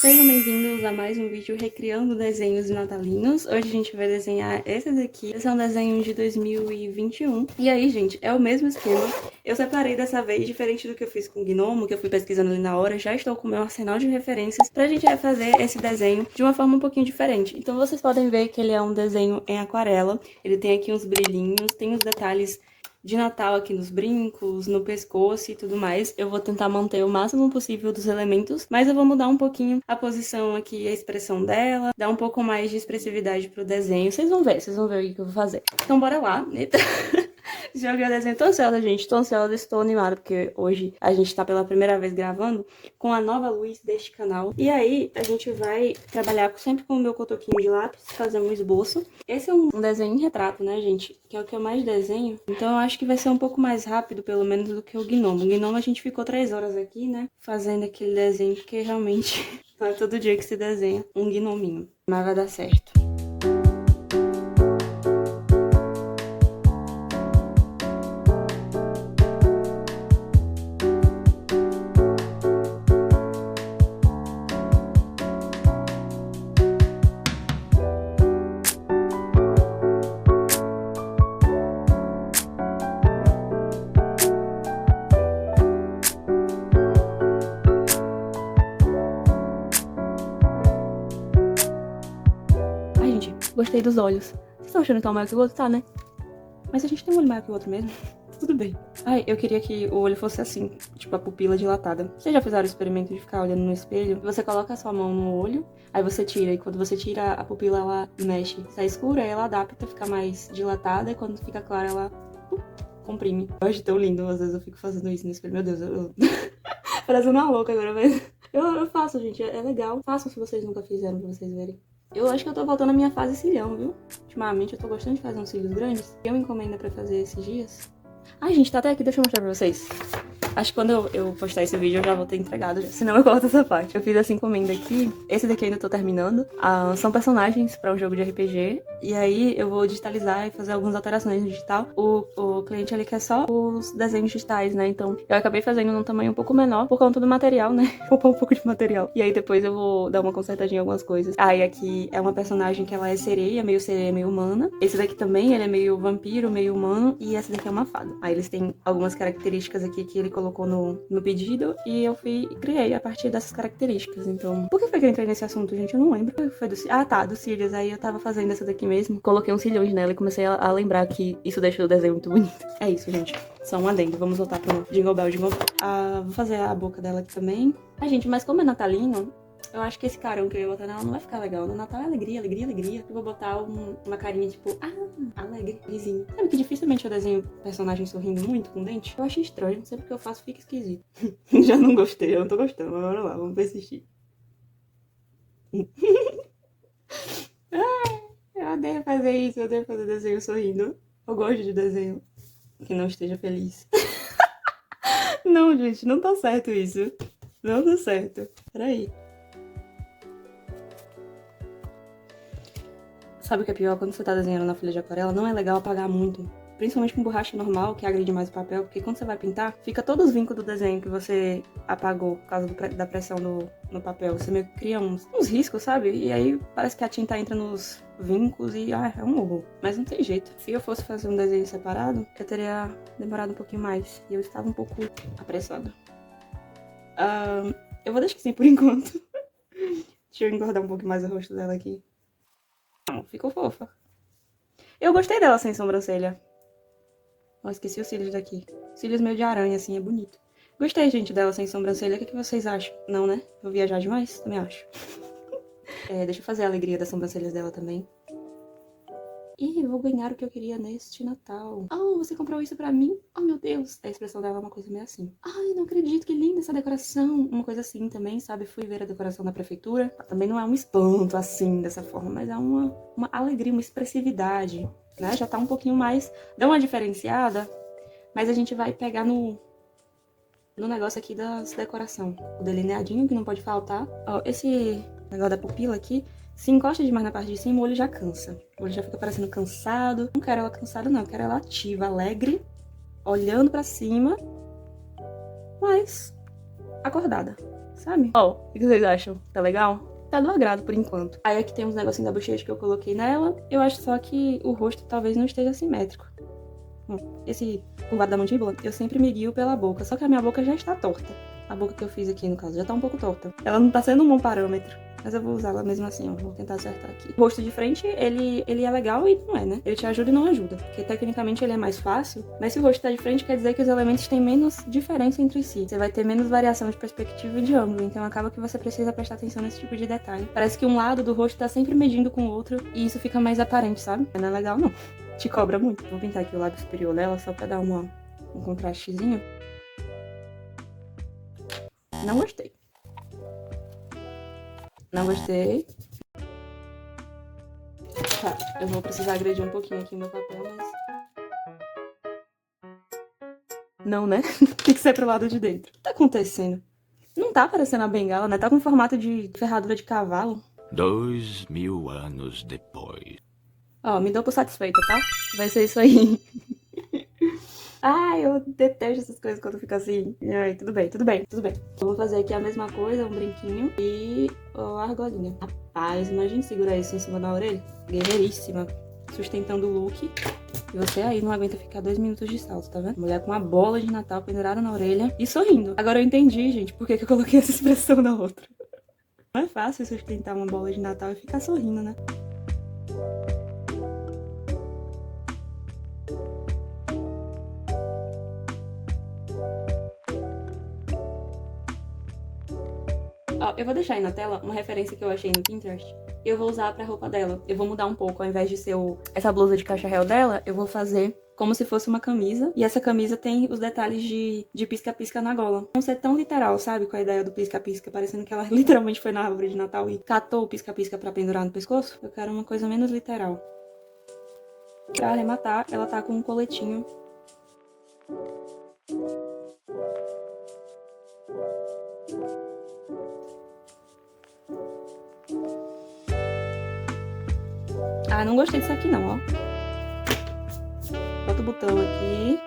Sejam bem-vindos a mais um vídeo recriando desenhos natalinos. Hoje a gente vai desenhar esse daqui. Esse é um desenho de 2021. E aí, gente, é o mesmo esquema. Eu separei dessa vez, diferente do que eu fiz com o Gnomo, que eu fui pesquisando ali na hora. Já estou com o meu arsenal de referências pra gente refazer esse desenho de uma forma um pouquinho diferente. Então vocês podem ver que ele é um desenho em aquarela. Ele tem aqui uns brilhinhos, tem os detalhes de Natal aqui nos brincos, no pescoço e tudo mais. Eu vou tentar manter o máximo possível dos elementos, mas eu vou mudar um pouquinho a posição aqui, a expressão dela, dar um pouco mais de expressividade pro desenho. Vocês vão ver o que eu vou fazer. Então bora lá. Joguei o desenho, tô ansiosa, gente, tô ansiosa, estou animada, porque hoje a gente tá pela primeira vez gravando com a nova luz deste canal. E aí, a gente vai trabalhar sempre com o meu cotoquinho de lápis, fazer um esboço. Esse é um desenho em retrato, né, gente, que é o que eu mais desenho. Então eu acho que vai ser um pouco mais rápido, pelo menos, do que o Gnomo. O Gnomo a gente ficou 3 horas aqui, né, fazendo aquele desenho, porque realmente não é todo dia que se desenha um gnominho. Mas vai dar certo. Gostei dos olhos. Vocês estão achando que tá um maior que o outro? Tá, né? Mas a gente tem um olho maior que o outro mesmo. Tudo bem. Ai, eu queria que o olho fosse assim, tipo a pupila dilatada. Vocês já fizeram o experimento de ficar olhando no espelho? Você coloca a sua mão no olho, aí você tira. E quando você tira, a pupila, ela mexe. Se é escura, aí ela adapta, fica mais dilatada. E quando fica clara, ela comprime. Eu acho tão lindo. Às vezes eu fico fazendo isso no espelho. Meu Deus, eu... Parece uma louca agora, mas... Eu faço, gente. É legal. Façam se vocês nunca fizeram, pra vocês verem. Eu acho que eu tô voltando à minha fase cílião, viu? Ultimamente eu tô gostando de fazer uns cílios grandes. Eu encomenda pra fazer esses dias. Ai, gente, tá até aqui, deixa eu mostrar pra vocês. Acho que quando eu postar esse vídeo eu já vou ter entregado, senão eu corto essa parte. Eu fiz essa encomenda aqui, esse daqui eu ainda tô terminando. São personagens pra um jogo de RPG, e aí eu vou digitalizar e fazer algumas alterações no digital. O cliente ali quer só os desenhos digitais, né? Então eu acabei fazendo num tamanho um pouco menor, por conta do material, né? Poupar um pouco de material. E aí depois eu vou dar uma consertadinha em algumas coisas. E aqui é uma personagem que ela é sereia, meio humana. Esse daqui também, ele é meio vampiro, meio humano, e essa daqui é uma fada. Aí eles têm algumas características aqui que ele colocou no pedido e eu fui e criei a partir dessas características. Então, por que foi que eu entrei nesse assunto, gente? Eu não lembro. Foi dos cílios. Aí eu tava fazendo essa daqui mesmo. Coloquei uns cílios nela e comecei a lembrar que isso deixa o desenho muito bonito. É isso, gente. Só um adendo. Vamos voltar pro Jingle Bell, Jingle Bell. Vou fazer a boca dela aqui também. Gente, mas como é natalino, eu acho que esse carão que eu ia botar nela não vai ficar legal. No Natal é alegria, alegria, alegria. Eu vou botar uma carinha tipo, alegre, risinho. Sabe que dificilmente eu desenho personagem sorrindo muito com dente? Eu acho estranho. Sempre que eu faço fica esquisito. Já não gostei, eu não tô gostando. Mas bora lá, vamos persistir. Eu odeio fazer isso, eu odeio fazer desenho sorrindo. Eu gosto de desenho que não esteja feliz. Não, gente, não tá certo isso. Não tá certo. Peraí. Sabe o que é pior? Quando você tá desenhando na folha de aquarela, não é legal apagar muito. Principalmente com borracha normal, que agride mais o papel, porque quando você vai pintar, fica todos os vincos do desenho que você apagou por causa da pressão no papel. Você meio que cria uns riscos, sabe? E aí parece que a tinta entra nos vincos e é um horror. Mas não tem jeito. Se eu fosse fazer um desenho separado, eu teria demorado um pouquinho mais. E eu estava um pouco apressada. Eu vou deixar assim por enquanto. Deixa eu engordar um pouco mais o rosto dela aqui. Não, ficou fofa. Eu gostei dela sem sobrancelha. Ó, esqueci os cílios daqui. Cílios meio de aranha, assim, é bonito. Gostei, gente, dela sem sobrancelha. O que vocês acham? Não, né? Vou viajar demais? Também acho. Deixa eu fazer a alegria das sobrancelhas dela também. Ih, eu vou ganhar o que eu queria neste Natal. Oh, você comprou isso pra mim? Oh, meu Deus. A expressão dela é uma coisa meio assim. Ai, não acredito, que linda essa decoração. Uma coisa assim também, sabe? Fui ver a decoração da prefeitura. Também não é um espanto assim, dessa forma, mas é uma alegria, uma expressividade, né? Já tá um pouquinho mais... Dá uma diferenciada, mas a gente vai pegar no negócio aqui das decoração. O delineadinho, que não pode faltar. Ó, esse negócio da pupila aqui... Se encosta demais na parte de cima, o olho já cansa. O olho já fica parecendo cansado. Não quero ela cansada, não. Eu quero ela ativa, alegre, olhando pra cima, mas acordada. sabe? Ó, o que vocês acham? Tá legal? Tá do agrado por enquanto. Aí aqui tem uns negocinhos da bochecha que eu coloquei nela. Eu acho só que o rosto talvez não esteja simétrico. Esse curvado da mandíbula, eu sempre me guio pela boca. Só que a minha boca já está torta. A boca que eu fiz aqui, no caso, já tá um pouco torta. Ela não tá sendo um bom parâmetro. Mas eu vou usar ela mesmo assim, ó. Vou tentar acertar aqui. O rosto de frente, ele é legal e não é, né? Ele te ajuda e não ajuda. Porque tecnicamente ele é mais fácil. Mas se o rosto tá de frente, quer dizer que os elementos têm menos diferença entre si. Você vai ter menos variação de perspectiva e de ângulo. Então acaba que você precisa prestar atenção nesse tipo de detalhe. Parece que um lado do rosto tá sempre medindo com o outro. E isso fica mais aparente, sabe? Não é legal, não. Te cobra muito. Vou pintar aqui o lábio superior dela só pra dar um contrastezinho. Não gostei. Não gostei. Tá, eu vou precisar agredir um pouquinho aqui o meu papel, mas... Não, né? Tem que ser pro lado de dentro. O que tá acontecendo? Não tá parecendo a bengala, né? Tá com formato de ferradura de cavalo. 2000 anos depois. Ó, me dou por satisfeita, tá? Vai ser isso aí. Ai, eu detesto essas coisas quando fica assim. Ai, tudo bem, tudo bem, tudo bem. Eu vou fazer aqui a mesma coisa, um brinquinho e a argolinha. Rapaz, imagine segurar isso em cima da orelha. Guerreiríssima, sustentando o look. E você aí não aguenta ficar 2 minutos de salto, tá vendo? Mulher com uma bola de Natal pendurada na orelha e sorrindo. Agora eu entendi, gente, por que eu coloquei essa expressão na outra. Não é fácil sustentar uma bola de Natal e ficar sorrindo, né? Ó, eu vou deixar aí na tela uma referência que eu achei no Pinterest. Eu vou usar pra roupa dela. Eu vou mudar um pouco. Ao invés de ser essa blusa de caixa real dela, eu vou fazer como se fosse uma camisa. E essa camisa tem os detalhes de pisca-pisca na gola. Não ser tão literal, sabe? Com a ideia do pisca-pisca. Parecendo que ela literalmente foi na árvore de Natal e catou o pisca-pisca pra pendurar no pescoço. Eu quero uma coisa menos literal. Pra arrematar, ela tá com um coletinho. Ah, não gostei disso aqui não, ó. Bota o botão aqui.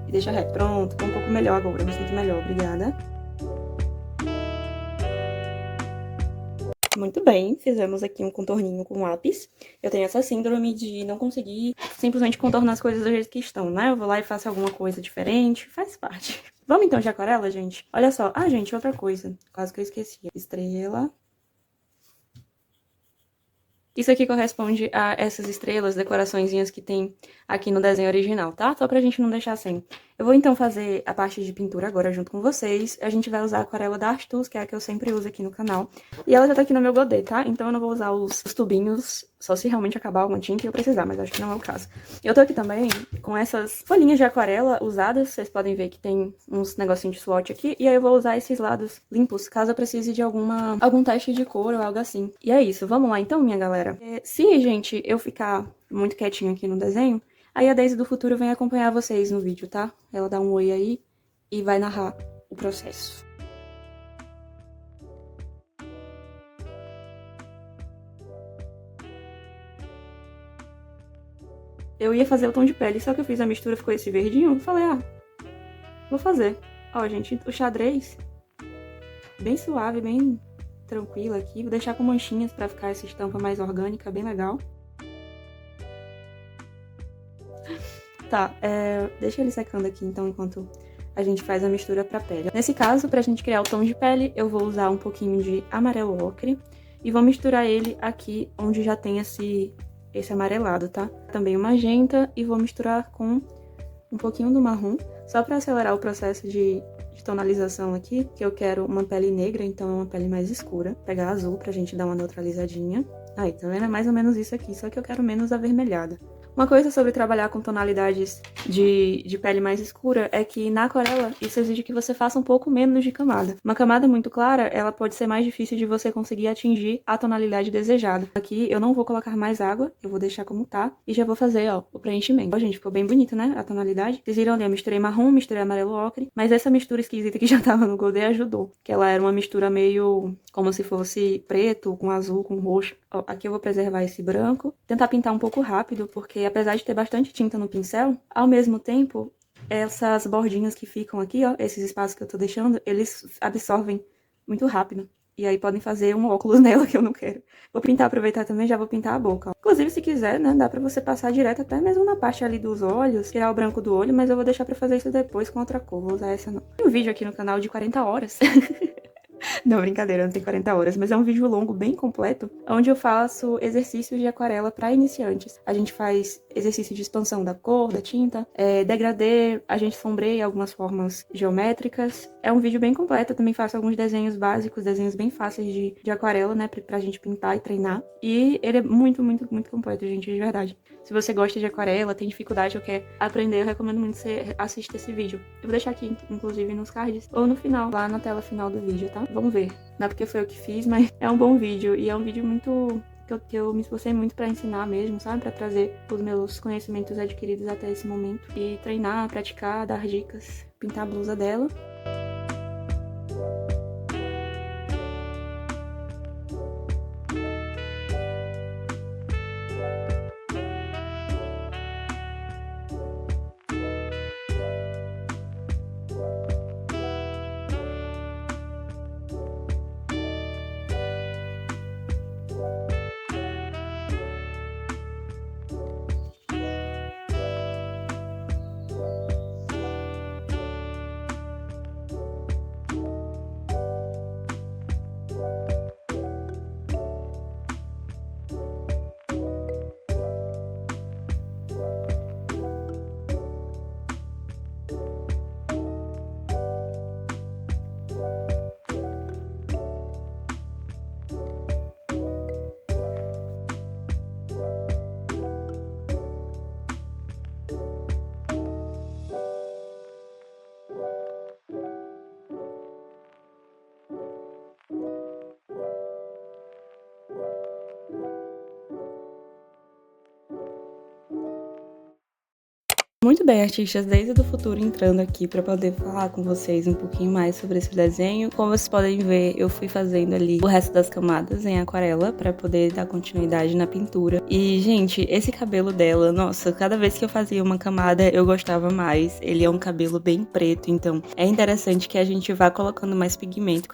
E deixa reto. Pronto, tá um pouco melhor agora. Eu me sinto melhor, obrigada. Muito bem, fizemos aqui um contorninho com lápis. Eu tenho essa síndrome de não conseguir simplesmente contornar as coisas do jeito que estão, né? Eu vou lá e faço alguma coisa diferente, faz parte. Vamos então de aquarela, gente? Olha só. Ah, gente, outra coisa. Quase que eu esqueci. Estrela. Isso aqui corresponde a essas estrelas, decoraçõezinhas que tem aqui no desenho original, tá? Só pra gente não deixar sem. Eu vou então fazer a parte de pintura agora junto com vocês. A gente vai usar a aquarela da Art Tools, que é a que eu sempre uso aqui no canal. E ela já tá aqui no meu godê, tá? Então eu não vou usar os tubinhos, só se realmente acabar alguma tinta e eu precisar, mas acho que não é o caso. Eu tô aqui também com essas folhinhas de aquarela usadas. Vocês podem ver que tem uns negocinhos de swatch aqui. E aí eu vou usar esses lados limpos, caso eu precise de algum teste de cor ou algo assim. E é isso, vamos lá então, minha galera. Se, gente, eu ficar muito quietinho aqui no desenho, aí a Daisy do futuro vem acompanhar vocês no vídeo, tá? Ela dá um oi aí e vai narrar o processo. Eu ia fazer o tom de pele, só que eu fiz a mistura, ficou esse verdinho. Falei, vou fazer. Ó, gente, o xadrez bem suave, bem tranquilo aqui. Vou deixar com manchinhas pra ficar essa estampa mais orgânica, bem legal. Tá, deixa ele secando aqui, então, enquanto a gente faz a mistura pra pele. Nesse caso, pra gente criar o tom de pele, eu vou usar um pouquinho de amarelo ocre e vou misturar ele aqui onde já tem esse amarelado, tá? Também o magenta e vou misturar com um pouquinho do marrom, só pra acelerar o processo de tonalização aqui, que eu quero uma pele negra, então é uma pele mais escura. Vou pegar azul pra gente dar uma neutralizadinha. Aí, tá vendo? É mais ou menos isso aqui, só que eu quero menos avermelhada. Uma coisa sobre trabalhar com tonalidades de pele mais escura é que na aquarela isso exige que você faça um pouco menos de camada. Uma camada muito clara, ela pode ser mais difícil de você conseguir atingir a tonalidade desejada. Aqui eu não vou colocar mais água, eu vou deixar como tá e já vou fazer, ó, o preenchimento. Ó, gente, ficou bem bonito, né, a tonalidade. Vocês viram ali, eu misturei marrom, misturei amarelo ocre, mas essa mistura esquisita que já tava no Goldê ajudou, que ela era uma mistura meio como se fosse preto com azul, com roxo. Ó, aqui eu vou preservar esse branco, tentar pintar um pouco rápido, porque apesar de ter bastante tinta no pincel, ao mesmo tempo, essas bordinhas que ficam aqui, ó, esses espaços que eu tô deixando, eles absorvem muito rápido. E aí podem fazer um óculos nela que eu não quero. Vou pintar, aproveitar também, já vou pintar a boca, ó. Inclusive, se quiser, né, dá pra você passar direto até mesmo na parte ali dos olhos, tirar o branco do olho, mas eu vou deixar pra fazer isso depois com outra cor, vou usar essa não. Tem um vídeo aqui no canal de 40 horas. Não, brincadeira, não tem 40 horas, mas é um vídeo longo, bem completo, onde eu faço exercícios de aquarela para iniciantes. A gente faz exercício de expansão da cor, da tinta, degradê, a gente sombreia algumas formas geométricas. É um vídeo bem completo, eu também faço alguns desenhos básicos, desenhos bem fáceis de aquarela, né, pra gente pintar e treinar. E ele é muito, muito, muito completo, gente, de verdade. Se você gosta de aquarela, tem dificuldade ou quer aprender, eu recomendo muito que você assista esse vídeo. Eu vou deixar aqui, inclusive, nos cards, ou no final, lá na tela final do vídeo, tá? Vamos ver. Não é porque foi eu que fiz, mas é um bom vídeo. E é um vídeo muito... que eu me esforcei muito pra ensinar mesmo, sabe? Pra trazer os meus conhecimentos adquiridos até esse momento. E treinar, praticar, dar dicas, pintar a blusa dela. Muito bem, artistas desde o futuro entrando aqui para poder falar com vocês um pouquinho mais sobre esse desenho. Como vocês podem ver, eu fui fazendo ali o resto das camadas em aquarela para poder dar continuidade na pintura. E, gente, esse cabelo dela, nossa, cada vez que eu fazia uma camada eu gostava mais. Ele é um cabelo bem preto, então é interessante que a gente vá colocando mais pigmento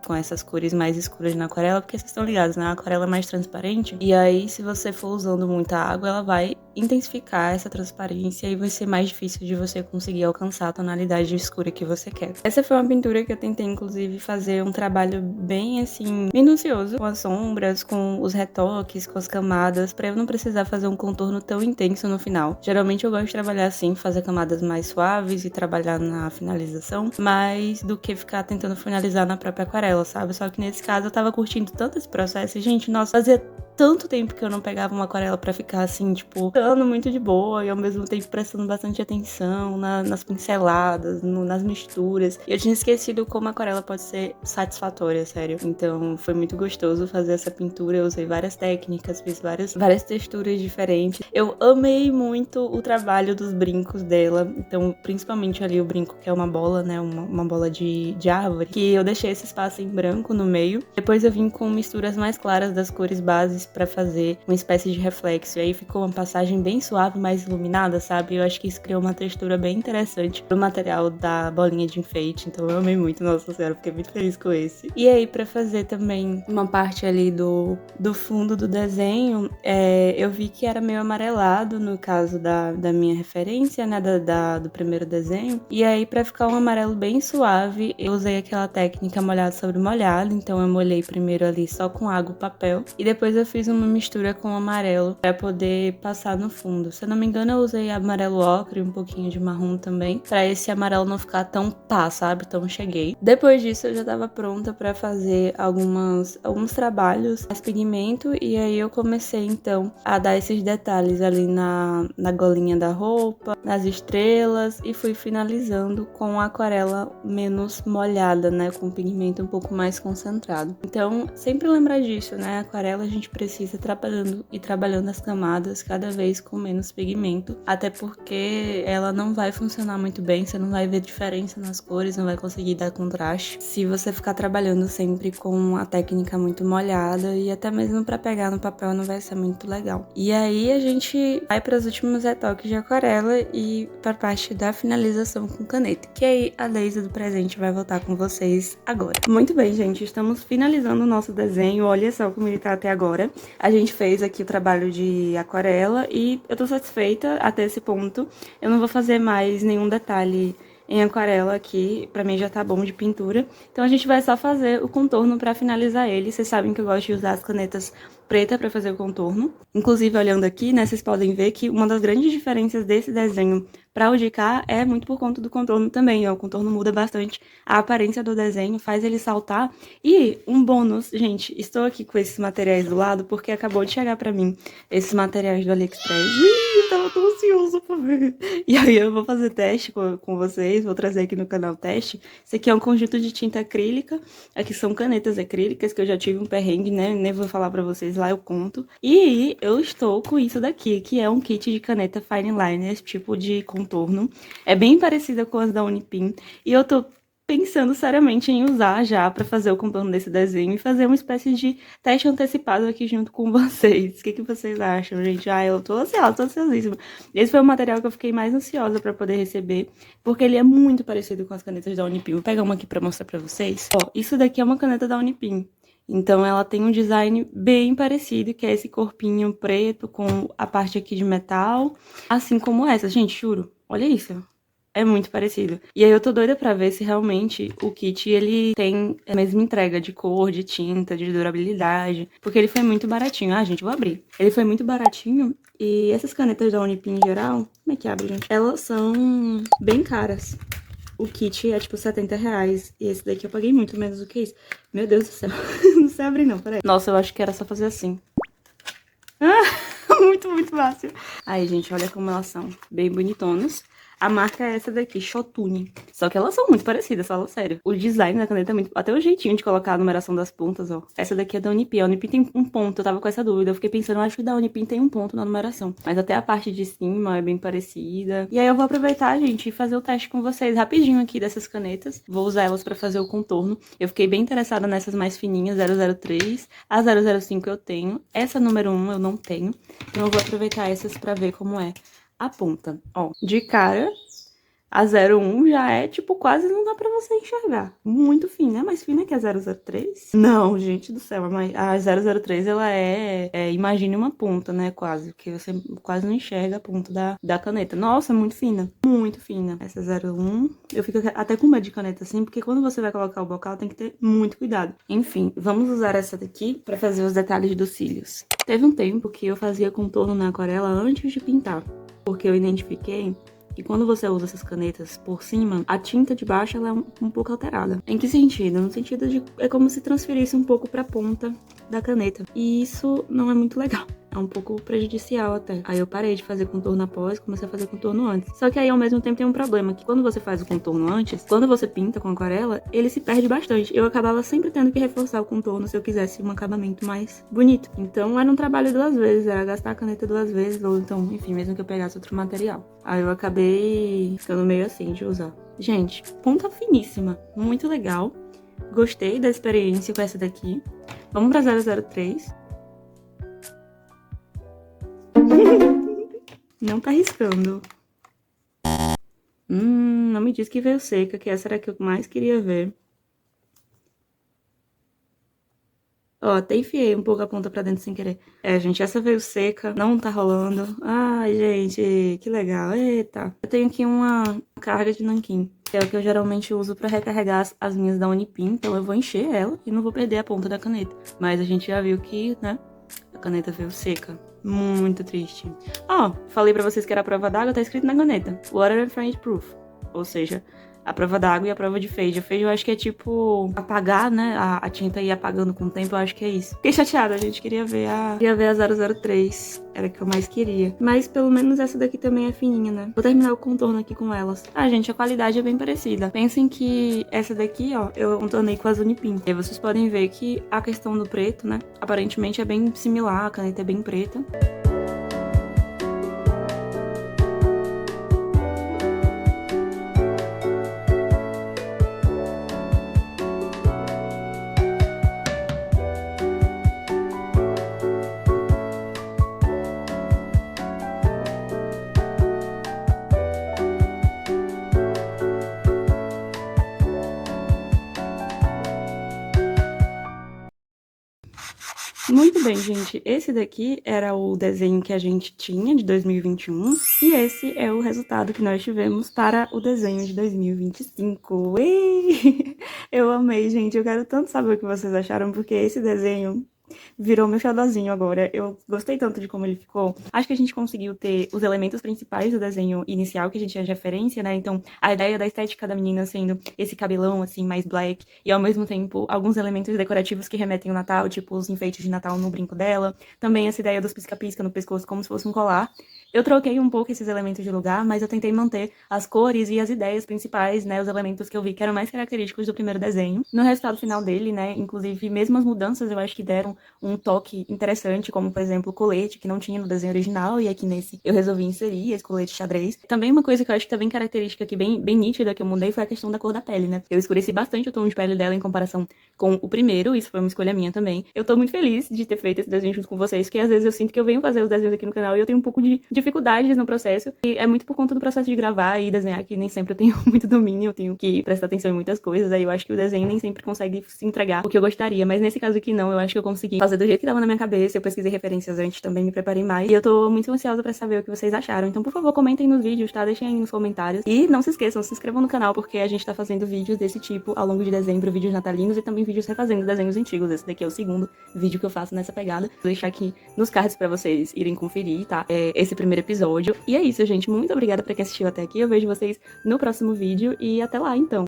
com essas cores mais escuras na aquarela, porque vocês estão ligados, né? A aquarela é mais transparente. E aí, se você for usando muita água, ela vai intensificar essa transparência e vai ser mais difícil de você conseguir alcançar a tonalidade escura que você quer. Essa foi uma pintura que eu tentei, inclusive, fazer um trabalho bem, assim, minucioso, com as sombras, com os retoques, com as camadas, pra eu não precisar fazer um contorno tão intenso no final. Geralmente eu gosto de trabalhar assim, fazer camadas mais suaves e trabalhar na finalização, mais do que ficar tentando finalizar na própria aquarela, sabe? Só que nesse caso eu tava curtindo tanto esse processo e, gente, nossa, fazia tanto tempo que eu não pegava uma aquarela pra ficar assim, tipo, ficando muito de boa e ao mesmo tempo prestando bastante atenção nas pinceladas, nas misturas. E eu tinha esquecido como a aquarela pode ser satisfatória, sério. Então foi muito gostoso fazer essa pintura. Eu usei várias técnicas, fiz várias texturas diferentes. Eu amei muito o trabalho dos brincos dela. Então, principalmente ali o brinco que é uma bola, né? Uma bola de árvore. Que eu deixei esse espaço em branco no meio. Depois eu vim com misturas mais claras das cores bases pra fazer uma espécie de reflexo. E aí ficou uma passagem bem suave, mais iluminada, sabe? Eu acho que isso criou uma textura bem interessante pro material da bolinha de enfeite. Então eu amei muito, nossa senhora, fiquei muito feliz com esse. E aí, pra fazer também uma parte ali do fundo do desenho, eu vi que era meio amarelado, no caso da minha referência, né? Do primeiro desenho. E aí, pra ficar um amarelo bem suave, eu usei aquela técnica molhado sobre molhado. Então eu molhei primeiro ali só com água e papel. E depois eu fiz uma mistura com amarelo pra poder passar no fundo. Se eu não me engano, eu usei amarelo ocre e um pouquinho de marrom também, pra esse amarelo não ficar tão pá, sabe? Tão cheguei. Depois disso, eu já tava pronta pra fazer alguns trabalhos, mais pigmento, e aí eu comecei, então, a dar esses detalhes ali na golinha da roupa, nas estrelas, e fui finalizando com a aquarela menos molhada, né? Com o pigmento um pouco mais concentrado. Então, sempre lembrar disso, né? A aquarela a gente precisa precisa ir trabalhando e trabalhando as camadas cada vez com menos pigmento, até porque ela não vai funcionar muito bem, você não vai ver diferença nas cores, não vai conseguir dar contraste se você ficar trabalhando sempre com a técnica muito molhada, e até mesmo para pegar no papel não vai ser muito legal. E aí a gente vai para os últimos retoques de aquarela e para a parte da finalização com caneta, que aí a Daisy do presente vai voltar com vocês agora. Muito bem, gente, estamos finalizando o nosso desenho, olha só como ele tá até agora. A gente fez aqui o trabalho de aquarela e eu tô satisfeita até esse ponto. Eu não vou fazer mais nenhum detalhe em aquarela aqui, pra mim já tá bom de pintura. Então a gente vai só fazer o contorno pra finalizar ele. Vocês sabem que eu gosto de usar as canetas preta pra fazer o contorno. Inclusive, olhando aqui, né, vocês podem ver que uma das grandes diferenças desse desenho pra o de cá é muito por conta do contorno também, ó. O contorno muda bastante a aparência do desenho, faz ele saltar. E um bônus, gente, estou aqui com esses materiais do lado porque acabou de chegar pra mim esses materiais do AliExpress. Ih, tava tão ansioso pra ver. E aí eu vou fazer teste com vocês, vou trazer aqui no canal teste. Esse aqui é um conjunto de tinta acrílica, aqui são canetas acrílicas que eu já tive um perrengue, né, nem vou falar pra vocês, lá eu conto. E eu estou com isso daqui, que é um kit de caneta Fine Liner, esse tipo de contorno. É bem parecida com as da Unipin. E eu tô pensando seriamente em usar já pra fazer o contorno desse desenho e fazer uma espécie de teste antecipado aqui junto com vocês. O que vocês acham, gente? Eu tô ansiosa, tô ansiosíssima. Esse foi o material que eu fiquei mais ansiosa pra poder receber, porque ele é muito parecido com as canetas da Unipin. Vou pegar uma aqui pra mostrar pra vocês. Ó, isso daqui é uma caneta da Unipin. Então, ela tem um design bem parecido, que é esse corpinho preto com a parte aqui de metal, assim como essa. Gente, juro, olha isso. É muito parecido. E aí eu tô doida pra ver se realmente o kit, ele tem a mesma entrega de cor, de tinta, de durabilidade, porque ele foi muito baratinho. Gente, vou abrir. Ele foi muito baratinho e essas canetas da Unipin em geral, como é que abre, gente? Elas são bem caras. O kit é tipo R$70. E esse daqui eu paguei muito menos do que isso. Meu Deus do céu. Não sei abrir não, peraí. Nossa, eu acho que era só fazer assim. Muito fácil. Aí, gente, olha como elas são. Bem bonitonas. A marca é essa daqui, Shotune. Só que elas são muito parecidas, falo sério. O design da caneta é muito... Até o jeitinho de colocar a numeração das pontas, ó. Essa daqui é da Unipin. A Unipin tem um ponto, eu tava com essa dúvida. Eu fiquei pensando, acho que da Unipin tem um ponto na numeração. Mas até a parte de cima é bem parecida. E aí eu vou aproveitar, gente, e fazer o teste com vocês rapidinho aqui dessas canetas. Vou usar elas pra fazer o contorno. Eu fiquei bem interessada nessas mais fininhas, 003. A 005 eu tenho. Essa número 1 eu não tenho. Então eu vou aproveitar essas pra ver como é a ponta. Ó, de cara, a 01 já é, tipo, quase não dá pra você enxergar. Muito fina. É mais fina que a 003? Não, gente do céu. A 003, ela imagine uma ponta, né, quase. Porque você quase não enxerga a ponta da caneta. Nossa, muito fina. Muito fina. Essa 01, eu fico até com medo de caneta assim, porque quando você vai colocar o bocal, tem que ter muito cuidado. Enfim, vamos usar essa daqui pra fazer os detalhes dos cílios. Teve um tempo que eu fazia contorno na aquarela antes de pintar, porque eu identifiquei que quando você usa essas canetas por cima, a tinta de baixo ela é um pouco alterada. Em que sentido? No sentido de é como se transferisse um pouco pra ponta da caneta. E isso não é muito legal. É um pouco prejudicial até. Aí eu parei de fazer contorno após, comecei a fazer contorno antes. Só que aí ao mesmo tempo tem um problema, que quando você faz o contorno antes, quando você pinta com aquarela, ele se perde bastante. Eu acabava sempre tendo que reforçar o contorno se eu quisesse um acabamento mais bonito. Então era um trabalho duas vezes, era gastar a caneta duas vezes, ou então, enfim, mesmo que eu pegasse outro material. Aí eu acabei ficando meio assim de usar. Gente, ponta finíssima, muito legal. Gostei da experiência com essa daqui. Vamos pra 003. Não tá riscando. Não me diz que veio seca, que essa era a que eu mais queria ver. Ó, até enfiei um pouco a ponta pra dentro sem querer. Gente, essa veio seca, não tá rolando. Ai, gente, que legal. Eita. Eu tenho aqui uma carga de nanquim, que é o que eu geralmente uso pra recarregar as minhas da Unipin. Então eu vou encher ela e não vou perder a ponta da caneta. Mas a gente já viu que, né, a caneta veio seca. Muito triste. Falei pra vocês que era a prova d'água, tá escrito na caneta. Water and Friend Proof. Ou seja, A prova d'água e a prova de fade. A fade eu acho que é tipo apagar, né? A tinta ir apagando com o tempo, eu acho que é isso. Fiquei chateada, a gente queria ver a 003. Era a que eu mais queria. Mas pelo menos essa daqui também é fininha, né? Vou terminar o contorno aqui com elas. Ah, gente, a qualidade é bem parecida. Pensem que essa daqui, ó, eu contornei com a Unipin. E aí vocês podem ver que a questão do preto, né? Aparentemente é bem similar, a caneta é bem preta. Muito bem, gente. Esse daqui era o desenho que a gente tinha de 2021 e esse é o resultado que nós tivemos para o desenho de 2025. Ui! Eu amei, gente. Eu quero tanto saber o que vocês acharam, porque esse desenho virou meu xodózinho agora. Eu gostei tanto de como ele ficou. Acho que a gente conseguiu ter os elementos principais do desenho inicial que a gente tinha de referência, né? Então, a ideia da estética da menina sendo esse cabelão, assim, mais black, e ao mesmo tempo, alguns elementos decorativos que remetem ao Natal, tipo os enfeites de Natal no brinco dela. Também essa ideia dos pisca-pisca no pescoço, como se fosse um colar. Eu troquei um pouco esses elementos de lugar, mas eu tentei manter as cores e as ideias principais, né? Os elementos que eu vi que eram mais característicos do primeiro desenho. No resultado final dele, né? Inclusive, mesmo as mudanças eu acho que deram um toque interessante, como, por exemplo, o colete, que não tinha no desenho original, e aqui nesse eu resolvi inserir esse colete xadrez. Também uma coisa que eu acho que tá bem característica aqui, bem nítida, que eu mudei, foi a questão da cor da pele, né? Eu escureci bastante o tom de pele dela em comparação com o primeiro, isso foi uma escolha minha também. Eu tô muito feliz de ter feito esse desenho junto com vocês, porque às vezes eu sinto que eu venho fazer os desenhos aqui no canal e eu tenho um pouco de dificuldades no processo, e é muito por conta do processo de gravar e desenhar, que nem sempre eu tenho muito domínio, eu tenho que prestar atenção em muitas coisas, aí eu acho que o desenho nem sempre consegue se entregar o que eu gostaria, mas nesse caso aqui não, eu acho que eu consegui fazer do jeito que tava na minha cabeça, eu pesquisei referências antes, também me preparei mais, e eu tô muito ansiosa pra saber o que vocês acharam, então por favor comentem nos vídeos, tá? Deixem aí nos comentários, e não se esqueçam, se inscrevam no canal, porque a gente tá fazendo vídeos desse tipo ao longo de dezembro, vídeos natalinos e também vídeos refazendo desenhos antigos, esse daqui é o segundo vídeo que eu faço nessa pegada, vou deixar aqui nos cards pra vocês irem conferir, tá? Esse primeiro episódio, e é isso, gente, muito obrigada pra quem assistiu até aqui, eu vejo vocês no próximo vídeo, e até lá, então!